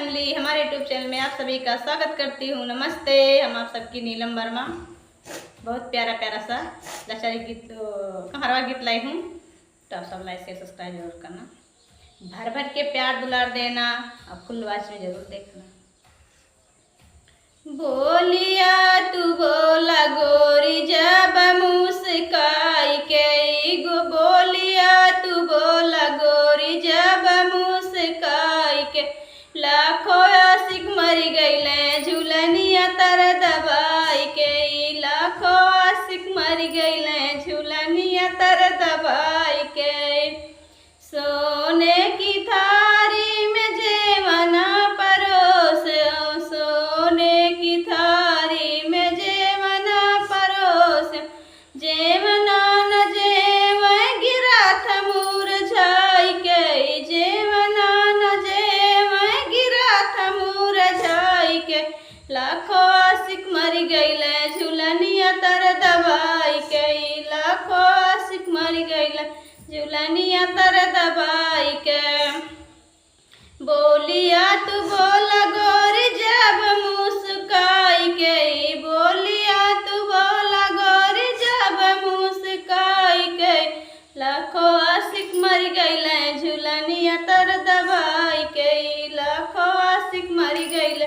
Family, हमारे YouTube channel में आप सभी का स्वागत करती हूँ। नमस्ते, हम आप सबकी नीलम वर्मा। बहुत प्यारा प्यारा सा लचारी गीत कहारवा गीत लाई हूँ, तो आप सब लाइक शेयर सब्सक्राइब जरूर करना, भर भर के प्यार दुलार देना और फुल वॉच में जरूर देखना। बोलिया तू बोला गोरी जब मुस्काई के गो, बोलिया तू बोला गोरी जब मुस्काई के, लाखों आशिक मर गईले झूलनिया तर दबाई के, लाखों आशिक मर गईले झूलनिया तर दबाई के। सोने की थारी में जेवना परोस, सोने की थारी में जेवना परोस, जेवना न जेव गिरा था मुरझाई के, जेवना न जेव गिरा था मुरझाई के, लाखों आशिक मर गईले झूलनिया तर दबाई के, लाखों आशिक मर गईले झूलनिया तर दबाई के। बोलिया तू बोला गोरी जब मुस्काई के, बोलिया तू बोला गोरी जब मुस्काई के, लाखों आशिक मर गईले झूलनिया तर दबाई के, लाखों आशिक मर गईले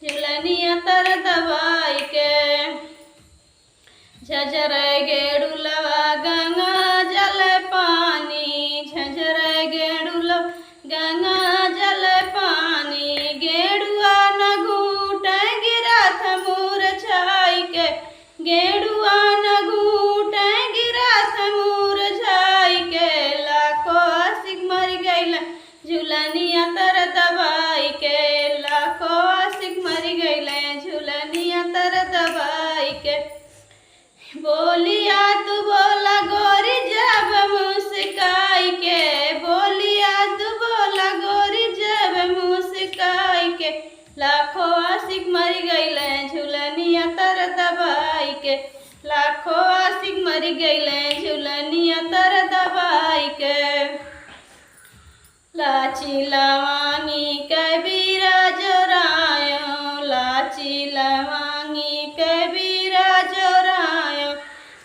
झूलनिया तर दबाई के। झझर गेड़ुलवा गंगा जल पानी, झझर गेड़ुलवा गंगा जल पानी, गेड़ुआ न घूट गिरा था मुरझाई के, गेड़ुआ न घूट गिरा था मुरझाई के, लाखों आशिक मर गईले झूलनिया तर दबाई के, लाखों आशिक मर गईले झूलनिया तर दबाई के। बोलिया तू बोला गोरी जब मुस्काई के, बोलिया तू बोला गोरी जब मुस्काई के, लाखों आशिक मर गईले झूलनिया तर दबाई के, लाखों आशिक मर गईले झूलनिया तर दबाई के। लाची लवांगी कबीरा जोरायो, लाची लवांगी कबीरा जोरायो,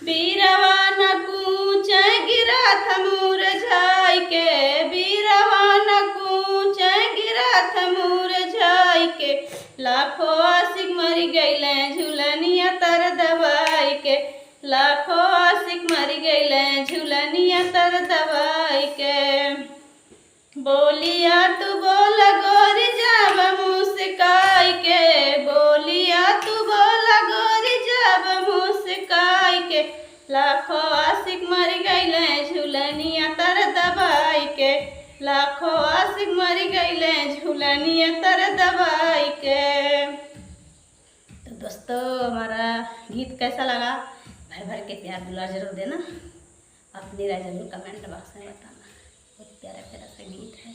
बीरवा न कूच गिरा था मुरझाई के, बीरवा न कूच गिरा था मुरझाई के, लाखों आशिक मर गईले झूलनिया तर दबाई के, लाखों आशिक मर गईले झूलनिया तर दबाई के। बोलिया तू बोला गोरी जब मुस्काई के, बोलिया तू बोला गोरी जब मुस्काई के, लाखों आशिक मर गईले झूलनिया तर दबाई के, लाखों आशिक मर गईले झूलनिया तर दबाई के। तो दोस्तों, हमारा गीत कैसा लगा भर भर के प्यार दुलार जरूर देना, अपनी राय जरूर कमेंट बॉक्स में बताना। बहुत प्यारा प्यारा सा गीत है।